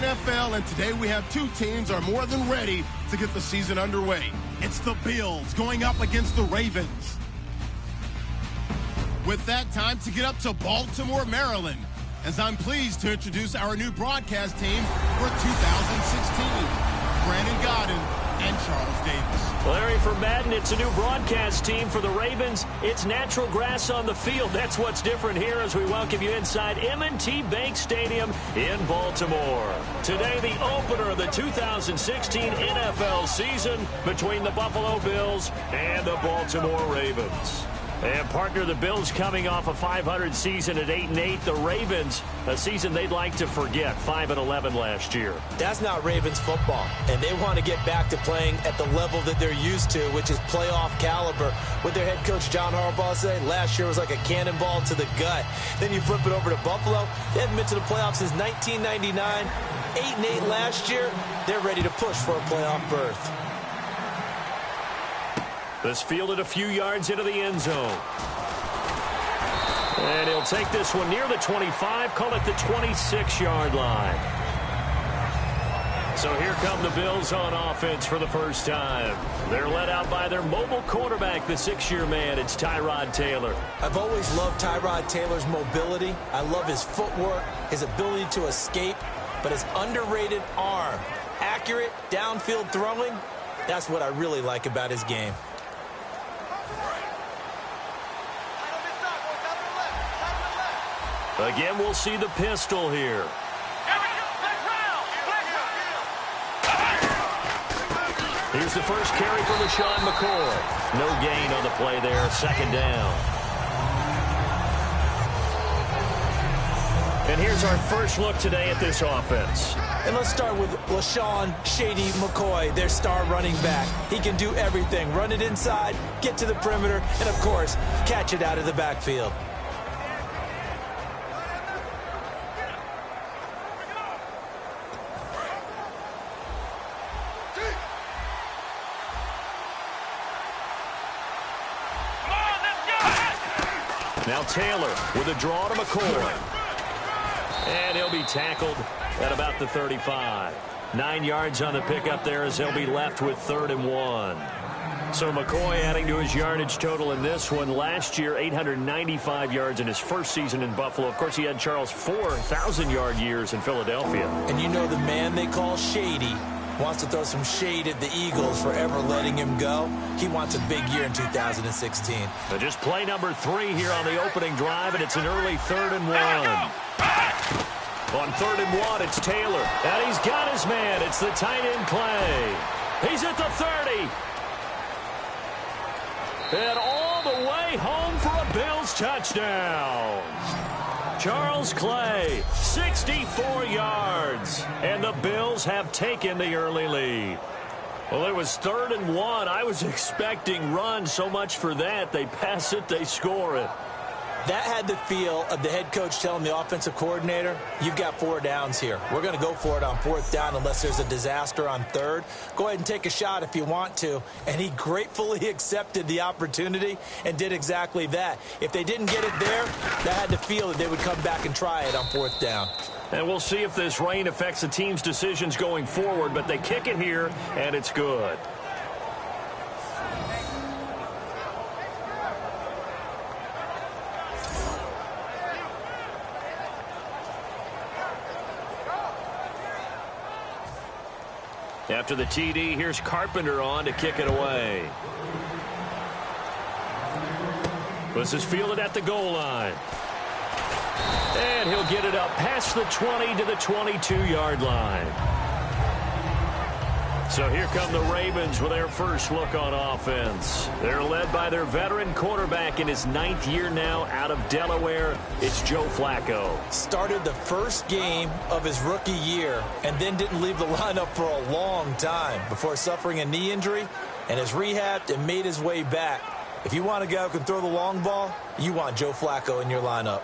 NFL, and today we have two teams are more than ready to get the season underway. It's the Bills going up against the Ravens. With that, time to get up to Baltimore, Maryland, as I'm pleased to introduce our new broadcast team for 2016. Brandon Godden and Charles Davis. Larry, for Madden, it's a new broadcast team. For the Ravens, it's natural grass on the field. That's what's different here as we welcome you inside M&T Bank Stadium in Baltimore. Today, the opener of the 2016 NFL season between the Buffalo Bills and the Baltimore Ravens. And partner, the Bills coming off a 500 season at 8-8. The Ravens, a season they'd like to forget, 5-11 last year. That's not Ravens football, and they want to get back to playing at the level that they're used to, which is playoff caliber. What their head coach John Harbaugh say, last year was like a cannonball to the gut. Then you flip it over to Buffalo. They haven't been to the playoffs since 1999. 8-8 last year. They're ready to push for a playoff berth. This fielded a few yards into the end zone. And he'll take this one near the 25, call it the 26-yard line. So here come the Bills on offense for the first time. They're led out by their mobile quarterback, the 6-year man. It's Tyrod Taylor. I've always loved Tyrod Taylor's mobility. I love his footwork, his ability to escape, but his underrated arm. Accurate, downfield throwing, that's what I really like about his game. Again, we'll see the pistol here. Here's the first carry for LaShawn McCoy. No gain on the play there, second down. And here's our first look today at this offense. And let's start with LaShawn Shady McCoy, their star running back. He can do everything. Run it inside, get to the perimeter, and, of course, catch it out of the backfield. Now Taylor with a draw to McCoy. And he'll be tackled at about the 35. 9 yards on the pickup there as he'll be left with 3rd and 1. So McCoy adding to his yardage total in this one. Last year, 895 yards in his first season in Buffalo. Of course, he had Charles 4,000-yard years in Philadelphia. And you know the man they call Shady wants to throw some shade at the Eagles for ever letting him go. He wants a big year in 2016. But just play number 3 here on the opening drive, and it's an early 3rd and 1. On 3rd and 1, it's Taylor. And he's got his man. It's the tight end play. He's at the 30. And all the way home for a Bills touchdown. Charles Clay, 64 yards. And the Bills have taken the early lead. Well, it was 3rd and 1. I was expecting run, so much for that. They pass it, they score it. That had the feel of the head coach telling the offensive coordinator, you've got 4 downs here. We're going to go for it on 4th down unless there's a disaster on 3rd. Go ahead and take a shot if you want to. And he gratefully accepted the opportunity and did exactly that. If they didn't get it there, that had the feel that they would come back and try it on 4th down. And we'll see if this rain affects the team's decisions going forward, but they kick it here, and it's good. After the TD, here's Carpenter on to kick it away. This is fielded at the goal line. And he'll get it up past the 20 to the 22-yard line. So here come the Ravens with their first look on offense. They're led by their veteran quarterback in his 9th year now out of Delaware. It's Joe Flacco. Started the first game of his rookie year and then didn't leave the lineup for a long time before suffering a knee injury and has rehabbed and made his way back. If you want a guy who can throw the long ball, you want Joe Flacco in your lineup.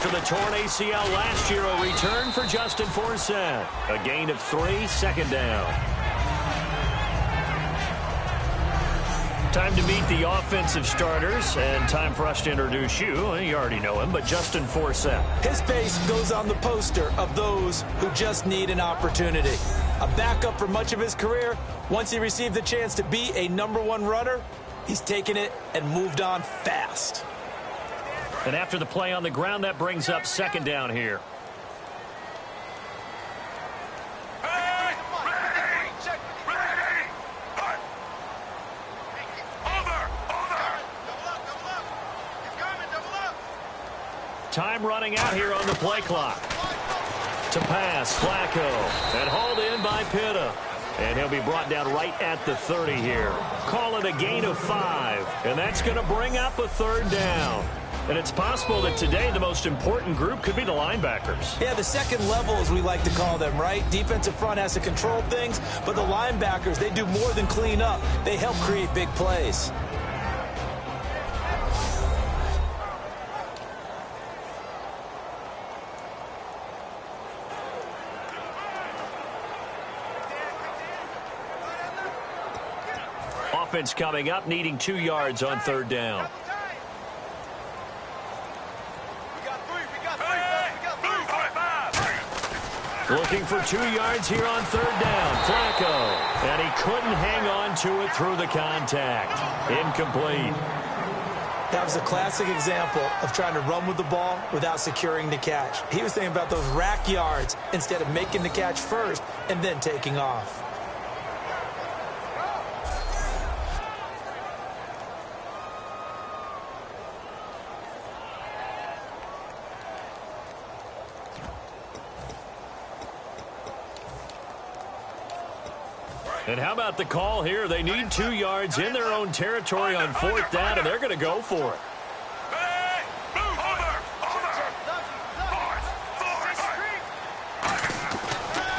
After the torn ACL last year, a return for Justin Forsett. A gain of 3, second down. Time to meet the offensive starters, and time for us to introduce you. You already know him, but Justin Forsett. His face goes on the poster of those who just need an opportunity. A backup for much of his career. Once he received the chance to be a #1 runner, he's taken it and moved on fast. And after the play on the ground, that brings up second down here. Time running out here on the play clock. To pass, Flacco. And hauled in by Pitta. And he'll be brought down right at the 30 here. Call it a gain of 5. And that's going to bring up a third down. And it's possible that today the most important group could be the linebackers. Yeah, the second level, as we like to call them, right? Defensive front has to control things, but the linebackers, they do more than clean up. They help create big plays. Offense coming up, needing 2 yards on third down. Looking for 2 yards here on third down. Flacco. And he couldn't hang on to it through the contact. Incomplete. That was a classic example of trying to run with the ball without securing the catch. He was thinking about those rack yards instead of making the catch first and then taking off. And how about the call here? They need 2 yards in their own territory on fourth down, and they're going to go for it.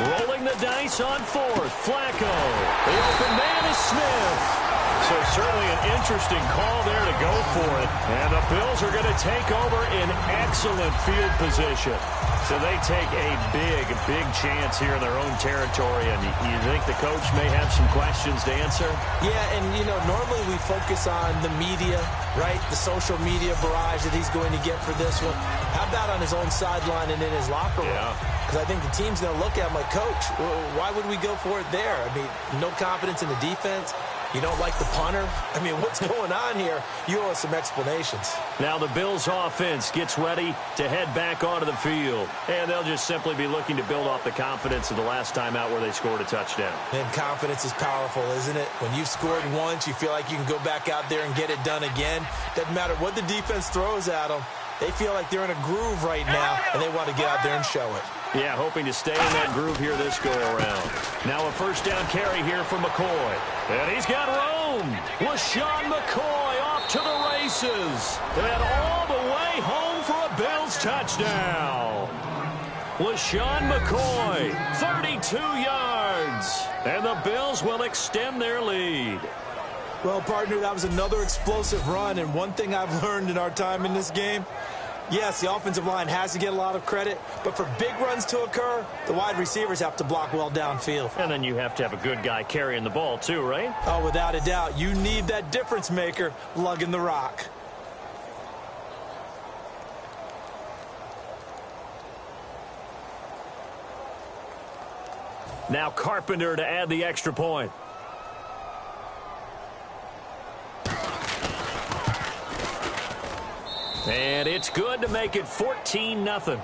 Rolling the dice on fourth. Flacco. The open man is Smith. So certainly an interesting call there to go for it. And the Bills are going to take over in excellent field position. So they take a big chance here in their own territory. And you think the coach may have some questions to answer? Yeah, and, you know, normally we focus on the media, right? The social media barrage that he's going to get for this one. How about on his own sideline and in his locker room? Yeah. Because I think the team's going to look at him like, Coach, why would we go for it there? I mean, no confidence in the defense. You don't like the punter? I mean, what's going on here? You owe us some explanations. Now the Bills offense gets ready to head back onto the field. And they'll just simply be looking to build off the confidence of the last time out where they scored a touchdown. And confidence is powerful, isn't it? When you've scored once, you feel like you can go back out there and get it done again. Doesn't matter what the defense throws at them. They feel like they're in a groove right now, and they want to get out there and show it. Yeah, hoping to stay in that groove here this go-around. Now a first down carry here from McCoy. And he's got room. LaShawn McCoy off to the races. And all the way home for a Bills touchdown. LaShawn McCoy, 32 yards. And the Bills will extend their lead. Well, partner, that was another explosive run. And one thing I've learned in our time in this game, yes, the offensive line has to get a lot of credit, but for big runs to occur, the wide receivers have to block well downfield. And then you have to have a good guy carrying the ball too, right? Oh, without a doubt. You need that difference maker lugging the rock. Now Carpenter to add the extra point. And it's good to make it 14-0.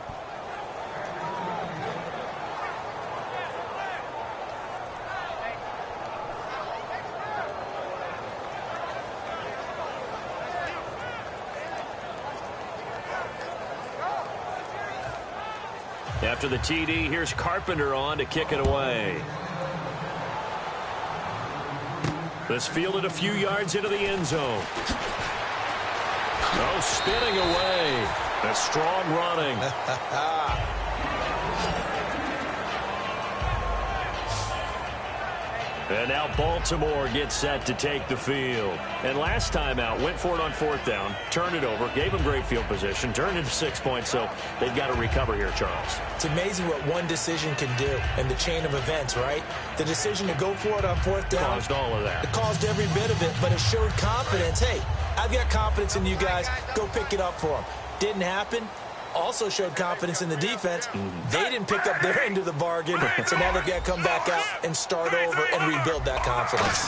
After the TD, here's Carpenter on to kick it away. This fielded a few yards into the end zone. Oh, spinning away. That's strong running. And now Baltimore gets set to take the field. And last time out, went for it on 4th down, turned it over, gave them great field position, turned it to 6 points, so they've got to recover here, Charles. It's amazing what one decision can do in the chain of events, right? The decision to go for it on 4th down. Caused all of that. It caused every bit of it, but it showed confidence. Hey, I've got confidence in you guys. Go pick it up for them. Didn't happen. Also showed confidence in the defense. They didn't pick up their end of the bargain, so now they've got to come back out and start over and rebuild that confidence.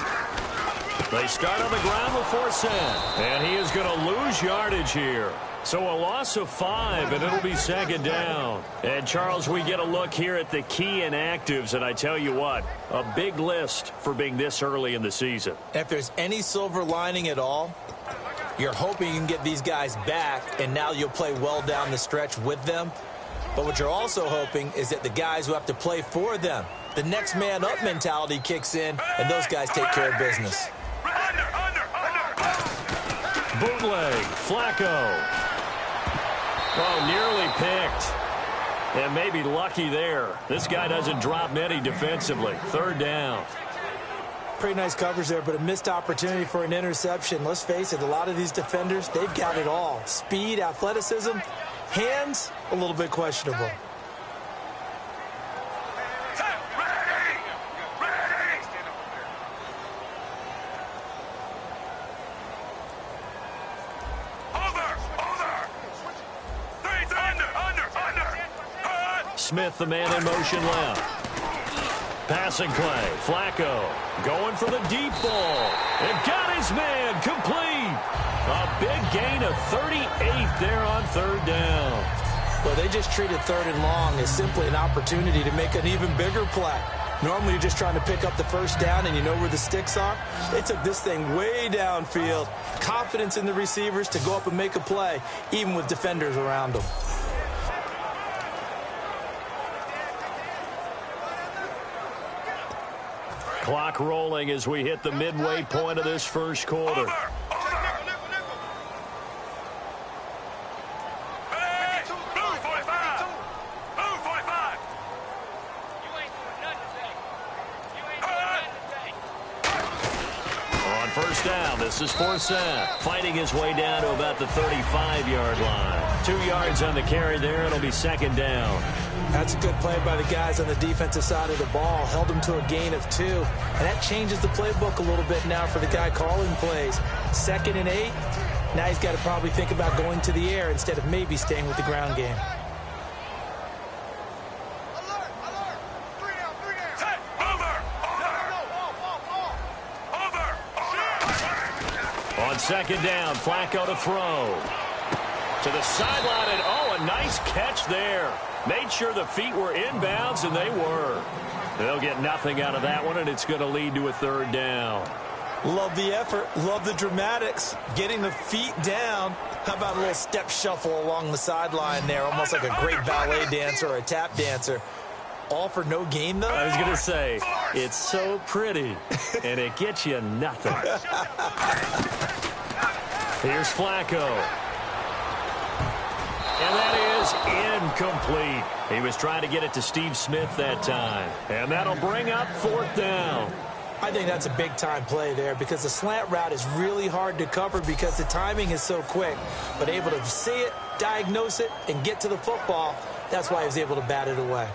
They start on the ground with 4 cents, and he is going to lose yardage here. So a loss of 5, and it'll be 2nd down. And, Charles, we get a look here at the key inactives, and I tell you what, a big list for being this early in the season. If there's any silver lining at all, you're hoping you can get these guys back, and now you'll play well down the stretch with them. But what you're also hoping is that the guys who have to play for them, the next man up mentality kicks in, and those guys take care of business. Bootleg, Flacco. Oh, nearly picked. And maybe lucky there. This guy doesn't drop many defensively. 3rd down. Pretty nice coverage there, but a missed opportunity for an interception. Let's face it, a lot of these defenders, they've got it all. Speed, athleticism, hands, a little bit questionable. Smith, the man in motion left. Passing play. Flacco going for the deep ball. And got his man complete. A big gain of 38 there on 3rd down. Well, they just treated 3rd and long as simply an opportunity to make an even bigger play. Normally you're just trying to pick up the 1st down and you know where the sticks are. They took this thing way downfield. Confidence in the receivers to go up and make a play, even with defenders around them. Clock rolling as we hit the midway point of this 1st quarter. On 1st down, this is Forsett, fighting his way down to about the 35-yard line. 2 yards on the carry there. It'll be 2nd down. That's a good play by the guys on the defensive side of the ball. Held them to a gain of 2. And that changes the playbook a little bit now for the guy calling plays. 2nd and 8. Now he's got to probably think about going to the air instead of maybe staying with the ground game. On 2nd down, Flacco to throw. To the sideline, and oh, a nice catch there. Made sure the feet were inbounds, and they were. They'll get nothing out of that one, and it's going to lead to a 3rd down. Love the effort. Love the dramatics. Getting the feet down. How about a little step shuffle along the sideline there, almost like a great ballet dancer or a tap dancer. All for no gain, though? I was going to say, it's so pretty, and it gets you nothing. Here's Flacco. And that is incomplete. He was trying to get it to Steve Smith that time. And that'll bring up 4th down. I think that's a big-time play there because the slant route is really hard to cover because the timing is so quick. But able to see it, diagnose it, and get to the football, that's why he was able to bat it away.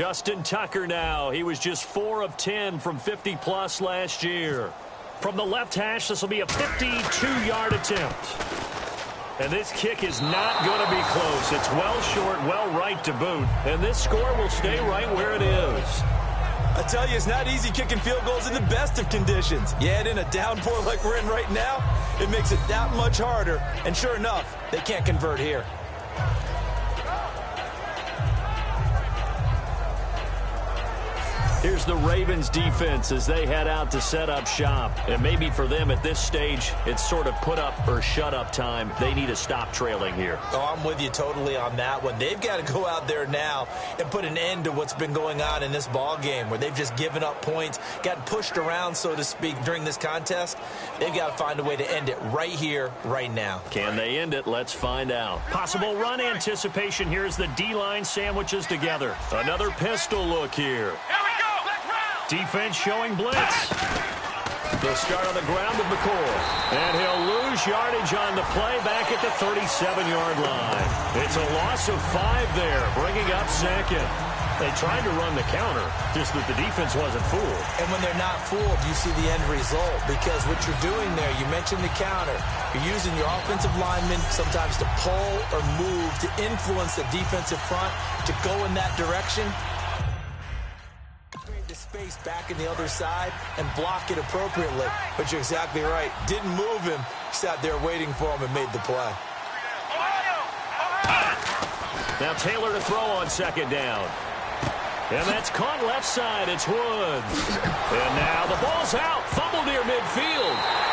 Justin Tucker now. He was just 4 of 10 from 50-plus last year. From the left hash, this will be a 52-yard attempt. And this kick is not going to be close. It's well short, well right to boot. And this score will stay right where it is. I tell you, it's not easy kicking field goals in the best of conditions. You add in a downpour like we're in right now, it makes it that much harder. And sure enough, they can't convert here. Here's the Ravens defense as they head out to set up shop. And maybe for them at this stage, it's sort of put up or shut up time. They need to stop trailing here. Oh, I'm with you totally on that one. They've got to go out there now and put an end to what's been going on in this ball game where they've just given up points, gotten pushed around, so to speak, during this contest. They've got to find a way to end it right here, right now. Can they end it? Let's find out. Possible run anticipation here as the D-line sandwiches together. Another pistol look here. Defense showing blitz. They'll start on the ground with McCoy. And he'll lose yardage on the play back at the 37-yard line. It's a loss of 5 there, bringing up second. They tried to run the counter, just that the defense wasn't fooled. And when they're not fooled, you see the end result. Because what you're doing there, you mentioned the counter. You're using your offensive linemen sometimes to pull or move, to influence the defensive front, to go in that direction. Space back in the other side and block it appropriately. But you're exactly right. Didn't move him. Sat there waiting for him and made the play. Now Taylor to throw on second down. And that's caught left side. It's Woods. And now the ball's out. Fumble near midfield.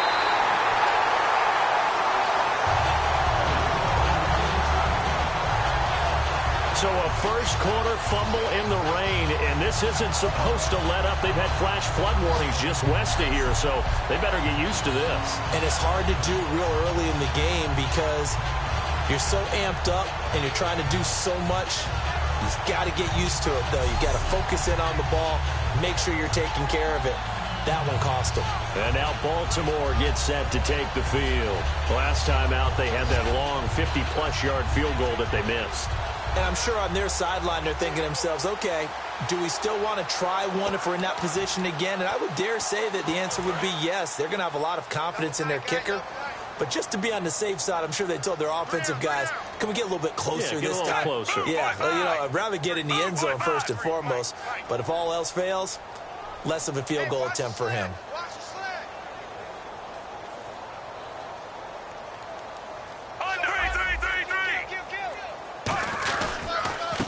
So a first quarter fumble in the rain, and this isn't supposed to let up. They've had flash flood warnings just west of here, so they better get used to this. And it's hard to do real early in the game because you're so amped up and you're trying to do so much. You've got to get used to it, though. You've got to focus in on the ball, make sure you're taking care of it. That one cost them. And now Baltimore gets set to take the field. Last time out, they had that long 50-plus yard field goal that they missed. And I'm sure on their sideline they're thinking to themselves, okay, do we still want to try one if we're in that position again? And I would dare say that the answer would be yes. They're going to have a lot of confidence in their kicker. But just to be on the safe side, I'm sure they told their offensive guys, can we get a little bit closer this time? Closer. Yeah, well, I'd rather get in the end zone first and foremost. But if all else fails, less of a field goal attempt for him.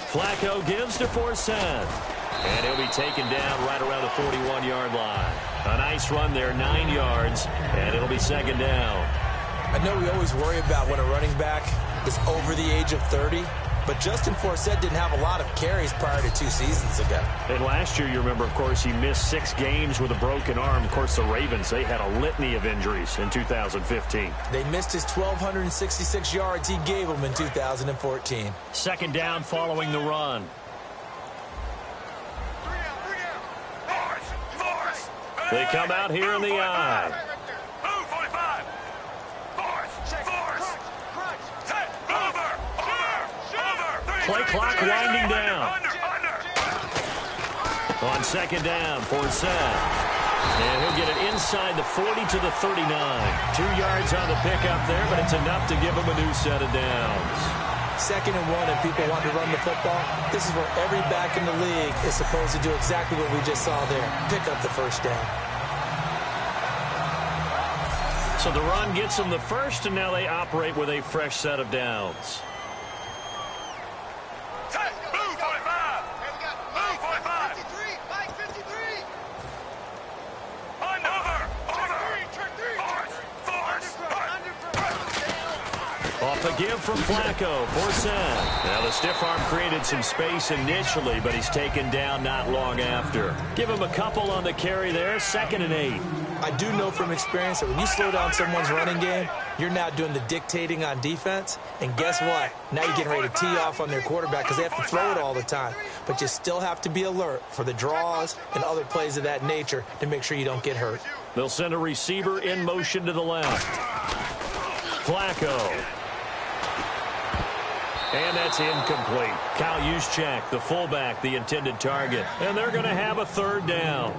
Flacco gives to Forsett. And he'll be taken down right around the 41-yard line. A nice run there, 9 yards, and it'll be second down. I know we always worry about when a running back is over the age of 30, but Justin Forsett didn't have a lot of carries prior to 2 seasons ago. And last year, you remember, of course, he missed 6 games with a broken arm. Of course, the Ravens, they had a litany of injuries in 2015. They missed his 1,266 yards he gave them in 2014. Second down following the run. They come out here in the eye. Play clock winding down. On second down, Forsett. And he'll get it inside the 40 to the 39. 2 yards on the pickup there, but it's enough to give him a new set of downs. 2nd and 1, and people want to run the football. This is where every back in the league is supposed to do exactly what we just saw there. Pick up the first down. So the run gets them the first, and now they operate with a fresh set of downs. Off a give from Flacco. Forsett. Now the stiff arm created some space initially, but he's taken down not long after. Give him a couple on the carry there. 2nd and 8. I do know from experience that when you slow down someone's running game, you're now doing the dictating on defense. And guess what? Now you're getting ready to tee off on their quarterback because they have to throw it all the time. But you still have to be alert for the draws and other plays of that nature to make sure you don't get hurt. They'll send a receiver in motion to the left. Flacco. And that's incomplete. Kyle Juszczyk, the fullback, the intended target. And they're going to have a third down.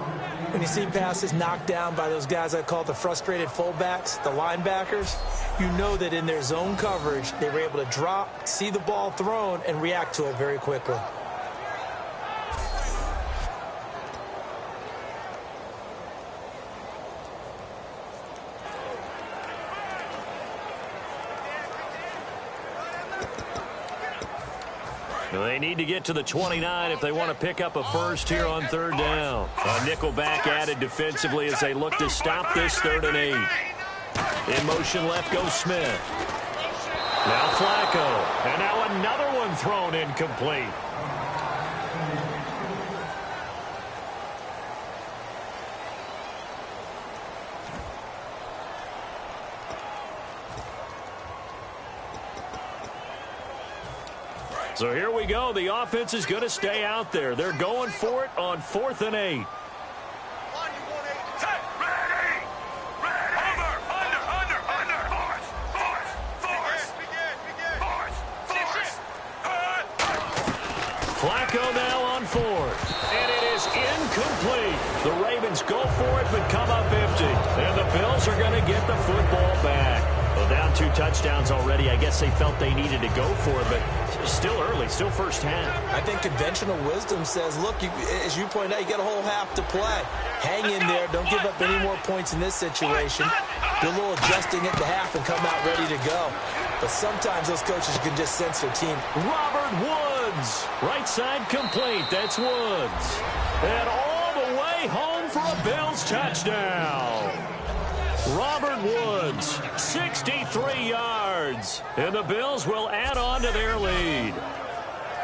When you see passes knocked down by those guys I call the frustrated fullbacks, the linebackers, you know that in their zone coverage, they were able to drop, see the ball thrown, and react to it very quickly. They need to get to the 29 if they want to pick up a first here on third down. A nickel back added defensively as they look to stop this 3rd and 8. In motion left goes Smith. Now Flacco. And now another one thrown incomplete. So here we go. The offense is going to stay out there. They're going for it on 4th and 8. Flacco now on 4th. And it is incomplete. The Ravens go for it but come up empty. And the Bills are going to get the football back. Well, down 2 touchdowns already. I guess they felt they needed to go for it, but still early, still first half. I think conventional wisdom says, look, as you point out, you got a whole half to play. Hang in there. Don't give up any more points in this situation. Do a little adjusting at the half and come out ready to go. But sometimes those coaches can just sense their team. Robert Woods. Right side complete. That's Woods. And all the way home for a Bills touchdown. Robert Woods, 63 yards. And the Bills will add on to their lead.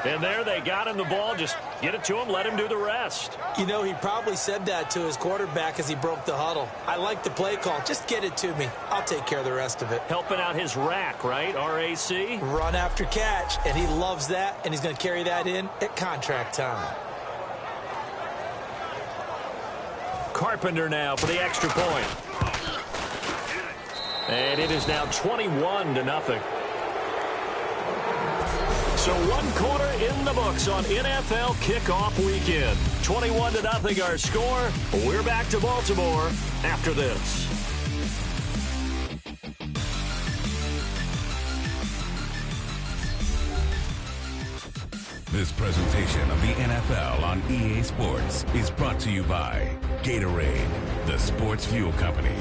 And there they got him the ball. Just get it to him, let him do the rest. You know, he probably said that to his quarterback as he broke the huddle. I like the play call. Just get it to me. I'll take care of the rest of it. Helping out his rack, right? RAC? Run after catch, and he loves that, and he's going to carry that in at contract time. Carpenter now for the extra point. And it is now 21-0. So 1 quarter in the books on NFL kickoff weekend. 21-0 our score. We're back to Baltimore after this. This presentation of the NFL on EA Sports is brought to you by Gatorade, the sports fuel company.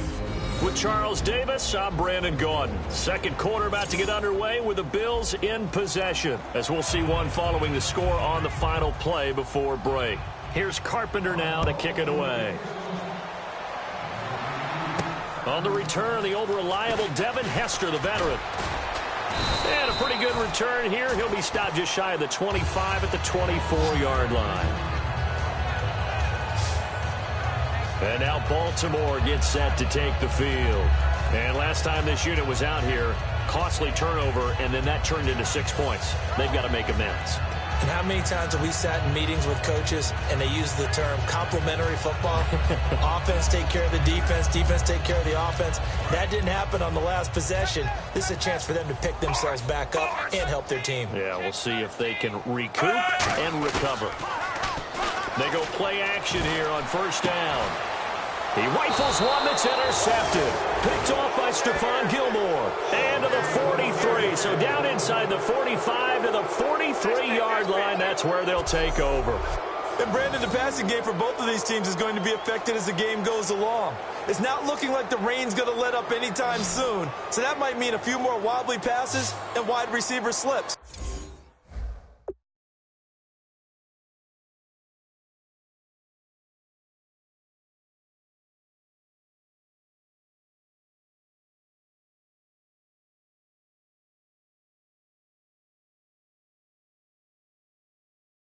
With Charles Davis, I'm Brandon Gaudin. Second quarter about to get underway with the Bills in possession, as we'll see one following the score on the final play before break. Here's Carpenter now to kick it away. On the return, the old reliable Devin Hester, the veteran. And a pretty good return here. He'll be stopped just shy of the 25 at the 24-yard line. And now Baltimore gets set to take the field. And last time this unit was out here, costly turnover, and then that turned into 6 points. They've got to make amends. And how many times have we sat in meetings with coaches and they use the term complementary football? Offense take care of the defense, defense take care of the offense. That didn't happen on the last possession. This is a chance for them to pick themselves back up and help their team. Yeah, we'll see if they can recoup and recover. They go play action here on first down. He rifles one that's intercepted. Picked off by Stephon Gilmore. And to the 43. So down inside the 45 to the 43-yard line. That's where they'll take over. And Brandon, the passing game for both of these teams is going to be affected as the game goes along. It's not looking like the rain's going to let up anytime soon. So that might mean a few more wobbly passes and wide receiver slips.